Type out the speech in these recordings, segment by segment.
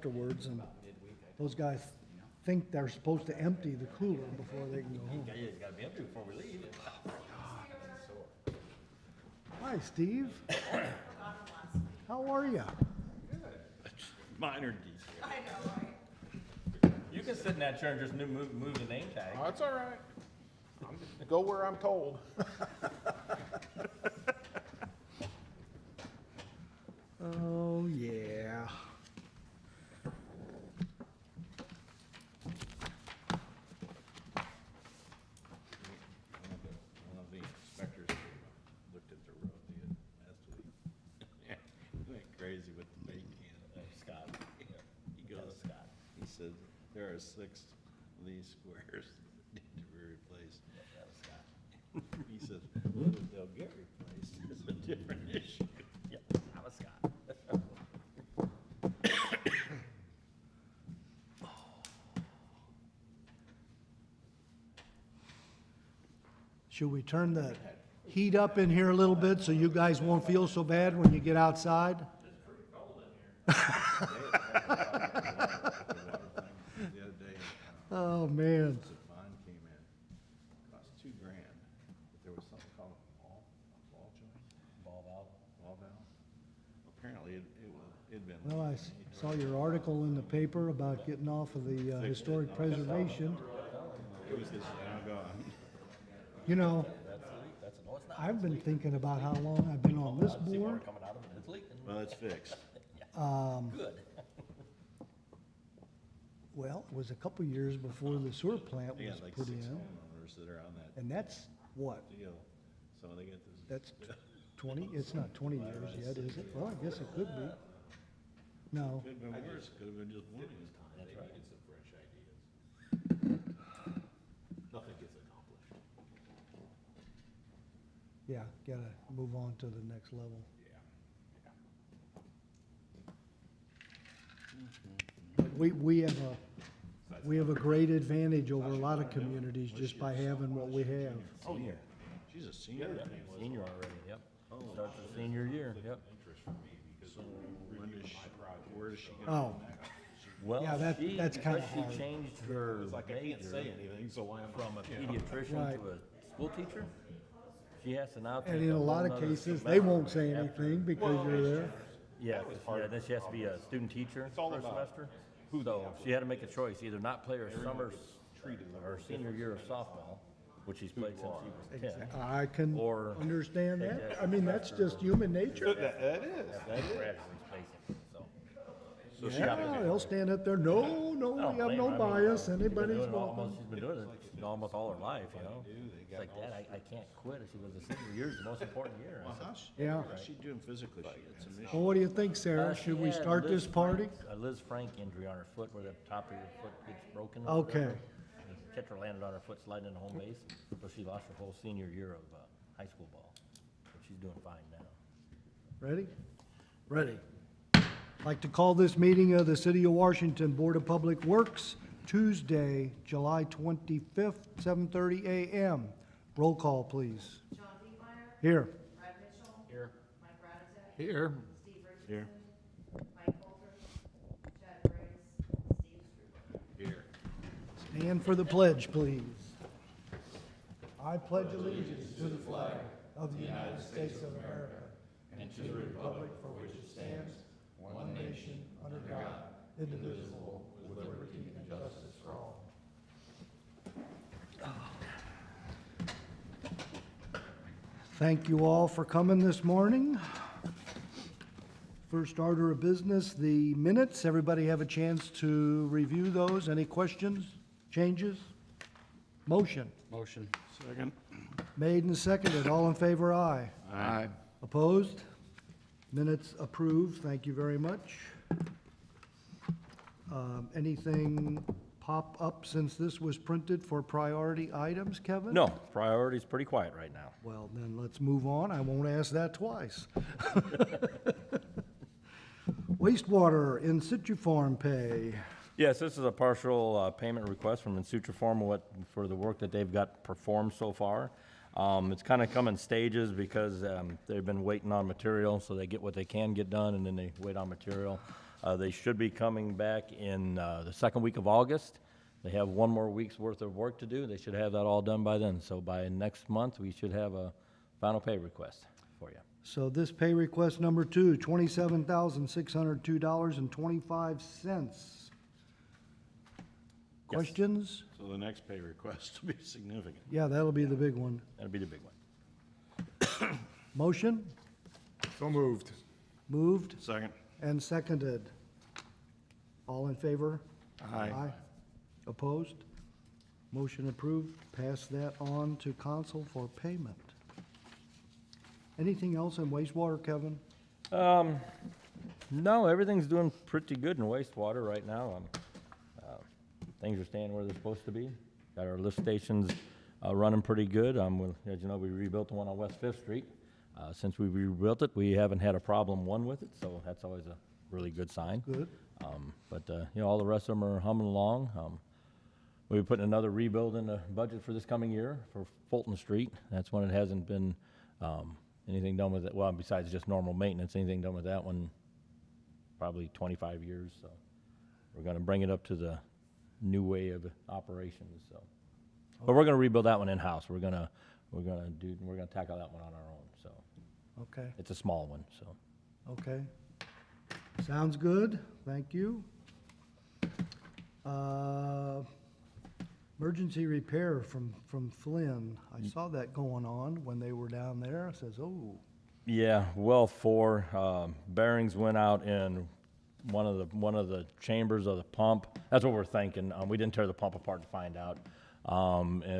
afterwards, and those guys think they're supposed to empty the cooler before they can go home. Yeah, it's gotta be empty before we leave. Hi, Steve. How are you? Minor detail. I know, right? You can sit in that chair and just move the name tag. Oh, that's all right. Go where I'm told. Oh, yeah. One of the inspectors looked at the road last week. He went crazy with the paint can. Scott. He goes, Scott. he said, there are 6 of these squares that need to be replaced. That was Scott. He said, whether they'll get replaced is a different issue. Yeah, that was Scott. Should we turn the heat up in here a little bit so you guys won't feel so bad when you get outside? The other day, Oh, man. mine came in, cost $2,000, but there was something called a ball joint, Ball valve. ball valve. Apparently, it'd been. Well, I saw your article in the paper about getting off of the historic preservation. It was this, now gone. You know, That's no, it's not. I've been thinking about how long I've been on this board. Coming out of it, it's leaking. Well, it's fixed. Good. Well, it was a couple years before the sewer plant They was got like put 6 in. homeowners that are on that And that's what? deal. So they get this. That's 20? It's not 20 years yet, is it? Well, I guess it could be. No. Could've been worse, could've been just one. That's right. Some fresh ideas. Nothing gets accomplished. Yeah, gotta move on to the next level. But we have a great advantage over a lot of communities just by having what we have. Oh, yeah. She's a senior. Senior already, yep. Starts her senior year, yep. When does she, where does she go Oh, next? Well, Yeah, that's kinda because hard. she changed her Like, I can't say major anything, so why am I? from a pediatrician Right. to a school teacher, she has to now take and in a whole lot of nother cases, they semester won't say after- anything because you're there. Yeah, then she has to be a student teacher all for a about semester. So she had to make a choice, either not play her summer, her senior year of softball, which she's played since she was 10. I can Or- understand that. I mean, that's just human nature. That is. Graduates, basically, so. Yeah, they'll stand up there, no, we have blame no her. I mean, bias, she's been anybody's doing it welcome. She's been doing it almost all her life, you know? It's like, Dad, I can't quit. She goes, the senior year is the most important year. I said, Yeah. How's she doing physically? She got some issues. Well, what do you think, Sarah? she Should we had start Liz this party? Frank's- a Liz Frank injury on her foot where the top of your foot gets broken. or Okay. whatever. And the catcher landed on her foot sliding into home base, so she lost her whole senior year of high school ball. But she's doing fine now. Ready? Ready. Like to call this meeting of the City of Washington Board of Public Works, Tuesday, July 25th, 7:30 a.m. Roll call, please. John Diekmeyer. Here. Brad Mitchell. Here. Mike Radisich. Here. Steve Richardson. Here. Mike Coulter. Chad Briggs. Steve Struber. Here. Stand for the pledge, please. I pledge allegiance to the flag of the United States of America and to the republic for which it stands, one nation, under God, indivisible, with liberty and justice for all. Thank you all for coming this morning. First order of business, the minutes. Everybody have a chance to review those. Any questions, changes? Motion. Motion. Second. Made and seconded. All in favor, aye. Aye. Opposed? Minutes approved. Thank you very much. Anything pop up since this was printed for priority items, Kevin? No, priority's pretty quiet right now. Well, then let's move on. I won't ask that twice. Wastewater in situ form pay. Yes, this is a partial payment request from Insutriform for the work that they've got performed so far. It's kind of come in stages because they've been waiting on material, so they get what they can get done, and then they wait on material. They should be coming back in the second week of August. They have one more week's worth of work to do. They should have that all done by then. So by next month, we should have a final pay request for you. So this pay request number 2, $27,602.25. Questions? So the next pay request will be significant. Yeah, that'll be the big one. That'll be the big one. Motion? So moved. Moved Second. and seconded. All in favor? Aye. Opposed? Motion approved. Pass that on to council for payment. Anything else in wastewater, Kevin? No, everything's doing pretty good in wastewater right now. Things are staying where they're supposed to be. Got our lift stations running pretty good. As you know, we rebuilt the one on West Fifth Street. Since we rebuilt it, we haven't had a problem with it, so that's always a really good sign. Good. All the rest of them are humming along. We're putting another rebuild in the budget for this coming year for Fulton Street. That's when it hasn't been anything done with it. Well, besides just normal maintenance, anything done with that one, probably 25 years. So we're going to bring it up to the new way of operations. So, but we're going to rebuild that one in-house. We're going to tackle that one on our own. So Okay, it's a small one. So. okay. Sounds good. Thank you. Emergency repair from Flynn. I saw that going on when they were down there. I says, oh, Yeah, well, 4 bearings went out in one of the chambers of the pump. That's what we're thinking. We didn't tear the pump apart to find out,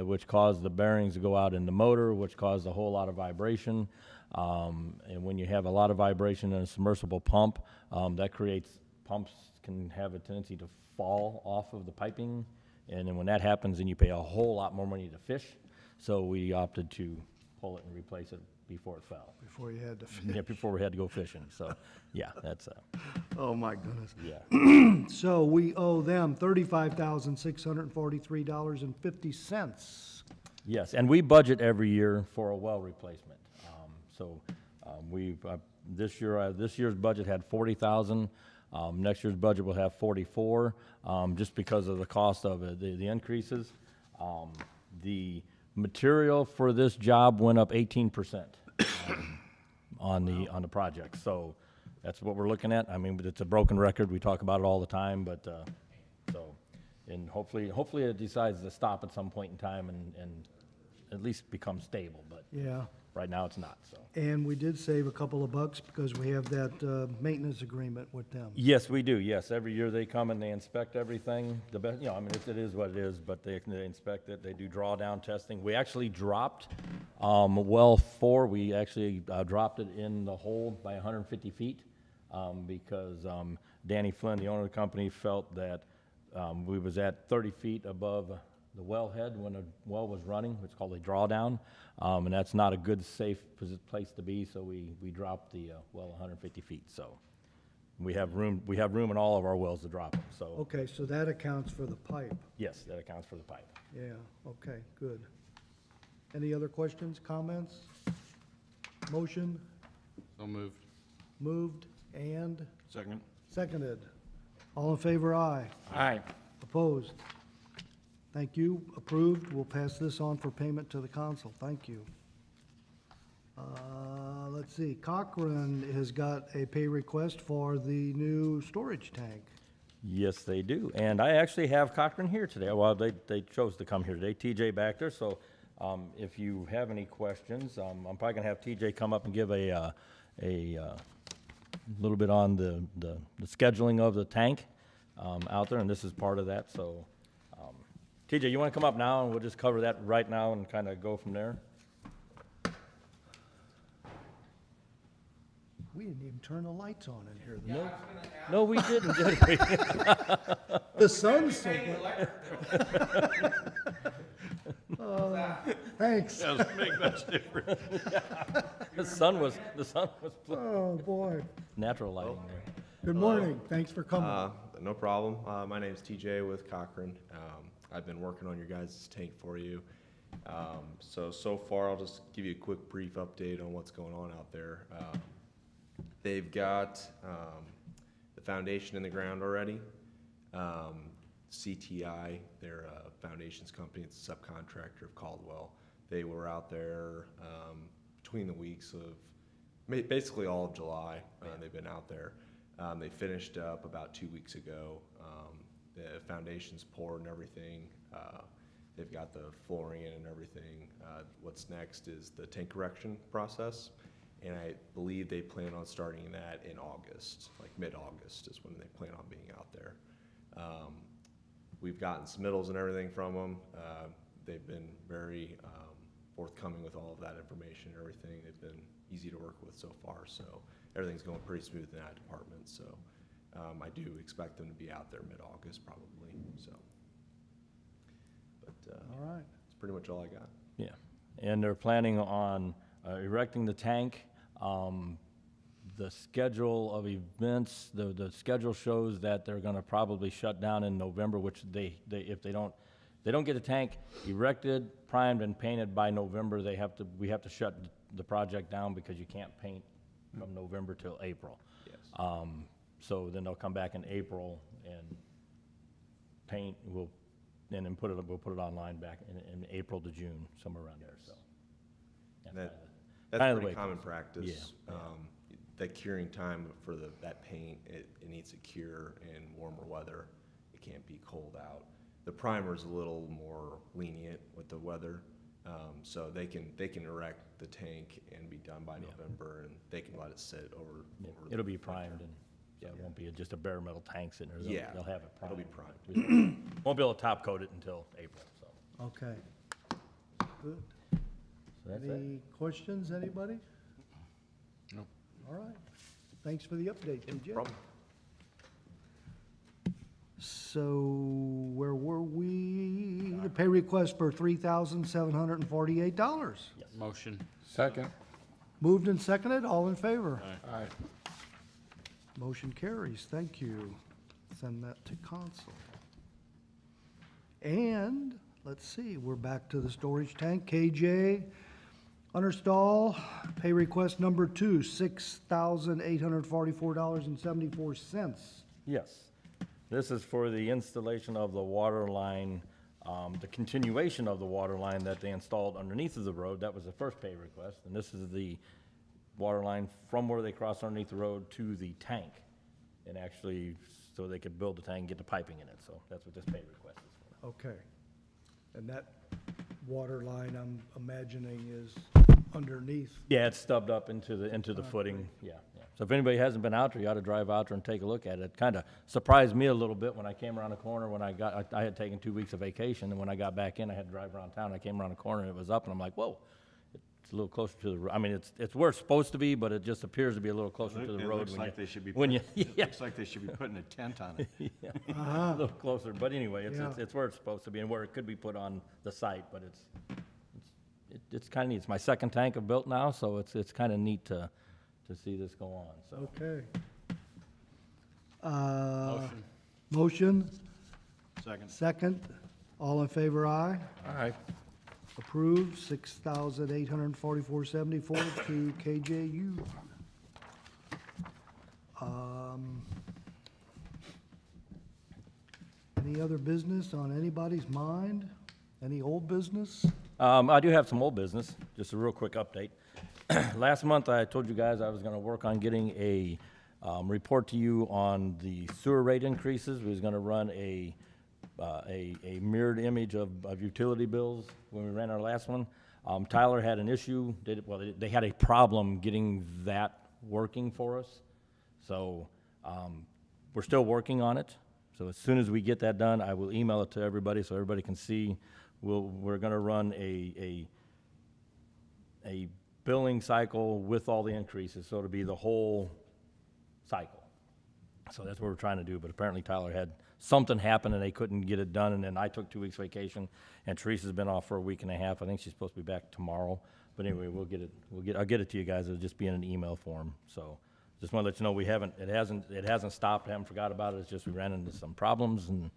which caused the bearings to go out in the motor, which caused a whole lot of vibration. And when you have a lot of vibration in a submersible pump, that creates pumps can have a tendency to fall off of the piping. And then when that happens, then you pay a whole lot more money to fish. So we opted to pull it and replace it before it fell. before you had to. Yeah, before we had to go fishing. So, yeah, that's, Oh, my goodness. yeah. So we owe them $35,643.50. Yes, and we budget every year for a well replacement. This year's budget had 40,000. Next year's budget will have 44, just because of the cost of it, the increases. The material for this job went up 18% on the project. So that's what we're looking at. I mean, it's a broken record. We talk about it all the time, but and hopefully it decides to stop at some point in time and at least become stable. But Yeah. right now it's not. So. And we did save a couple of bucks because we have that maintenance agreement with them. Yes, we do, yes. Every year they come and they inspect everything. The best, it is what it is, but they inspect it. They do drawdown testing. We actually dropped well 4. We actually dropped it in the hole by 150 feet because Danny Flynn, the owner of the company, felt that we was at 30 feet above the wellhead when the well was running. It's called a drawdown, and that's not a good, safe place to be. So we dropped the well 150 feet. So we have room in all of our wells to drop them. So Okay, so that accounts for the pipe. yes, that accounts for the pipe. Yeah, okay, good. Any other questions, comments? Motion, So moved. moved and Second. seconded. All in favor, aye. Aye. Opposed? Thank you. Approved. We'll pass this on for payment to the council. Thank you. Let's see, Cochrane has got a pay request for the new storage tank. Yes, they do. And I actually have Cochran here today. Well, they chose to come here today. TJ back there. So if you have any questions, I'm probably going to have TJ come up and give a little bit on the scheduling of the tank out there. And this is part of that. So TJ, you want to come up now and we'll just cover that right now and kind of go from there? We didn't even turn the lights on in here. No, we didn't, did we? The sun's so bright. Thanks. Doesn't make much difference. The sun was Oh, boy. natural lighting there. Good morning. Thanks for coming. No problem. My name's TJ with Cochrane. I've been working on your guys' tank for you. So far, I'll just give you a quick brief update on what's going on out there. They've got the foundation in the ground already. CTI, they're a foundations company, it's a subcontractor of Caldwell. They were out there between the weeks of basically all of July. They've been out there. They finished up about 2 weeks ago. The foundation's poured and everything. They've got the flooring in and everything. What's next is the tank erection process, and I believe they plan on starting that in August, like mid-August is when they plan on being out there. We've gotten submittals and everything from them. They've been very forthcoming with all of that information and everything. They've been easy to work with so far, so everything's going pretty smooth in that department. So I do expect them to be out there mid-August probably. So, but All right. that's pretty much all I got. Yeah, and they're planning on erecting the tank. The schedule of events, the schedule shows that they're gonna probably shut down in November, which if they don't get the tank erected, primed, and painted by November, we have to shut the project down because you can't paint from November till April. Yes. So then they'll come back in April and paint, we'll put it online back in April to June, somewhere around there, so. That's kinda the pretty way it common goes. practice. Yeah, That curing time for that paint, it needs to cure in warmer weather. It can't be cold out. The primer's a little more lenient with the weather, so they can erect the tank and be done by November, and they can let it sit over. It'll be primed and, yeah, it won't be just a bare metal tank sitting there. Yeah, They'll have it primed. it'll be primed. Won't be able to top coat it until April, so. Okay. Good. So that's it. Any questions, anybody? No. All right. Thanks for the update, TJ. Problem. So where were we? The pay request for $3,748. Motion. Second. Moved and seconded, all in favor? Aye. Motion carries, thank you. Send that to council. And, let's see, we're back to the storage tank, KJ. Understall, pay request number 2, $6,844.74. Yes. This is for the installation of the water line, the continuation of the water line that they installed underneath of the road. That was the first pay request. And this is the water line from where they cross underneath the road to the tank. And actually, so they could build the tank and get the piping in it. So that's what this pay request is for. Okay. And that water line, I'm imagining, is underneath. Yeah, it's stubbed up into the footing, yeah. So if anybody hasn't been out there, you ought to drive out there and take a look at it. It kind of surprised me a little bit when I came around the corner when I had taken 2 weeks of vacation, and when I got back in, I had to drive around town. I came around the corner and it was up, and I'm like, whoa, it's a little closer to the, I mean, it's where it's supposed to be, but it just appears to be a little closer to the It road. looks when like you- they should be, when you, it yeah, looks like they should be putting a tent on it. yeah, a little closer, but anyway, Yeah. it's where it's supposed to be and where it could be put on the site, but it's kind of neat. It's my second tank I've built now, so it's kind of neat to see this go on, so. Okay. Motion. Motion, Second. second, all in favor, aye. Aye. Approved, $6,844.74 to KJU. Any other business on anybody's mind? Any old business? I do have some old business, just a real quick update. Last month, I told you guys I was gonna work on getting a, report to you on the sewer rate increases. We was gonna run a mirrored image of utility bills when we ran our last one. Tyler had an issue, they had a problem getting that working for us. So, we're still working on it. So as soon as we get that done, I will email it to everybody so everybody can see. We're gonna run a billing cycle with all the increases, so it'll be the whole cycle. So that's what we're trying to do, but apparently Tyler had something happen and they couldn't get it done, and then I took 2 weeks vacation, and Teresa's been off for a week and a half. I think she's supposed to be back tomorrow, but anyway, I'll get it to you guys. It'll just be in an email form, so just wanna let you know it hasn't stopped, I haven't forgot about it, it's just we ran into some problems, and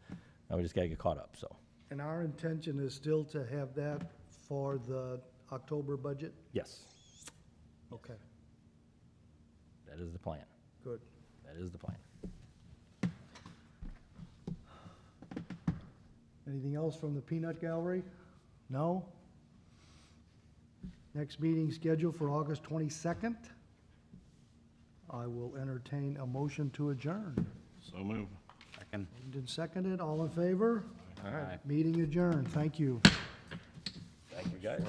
now we just gotta get caught up, so, And our intention is still to have that for the October budget? yes, Okay, that is the plan, good. that is the plan. Anything else from the peanut gallery? No? Next meeting scheduled for August 22nd. I will entertain a motion to adjourn. So move. Second. Moved and seconded, all in favor? All right. Meeting adjourned, thank you. Thank you, guys.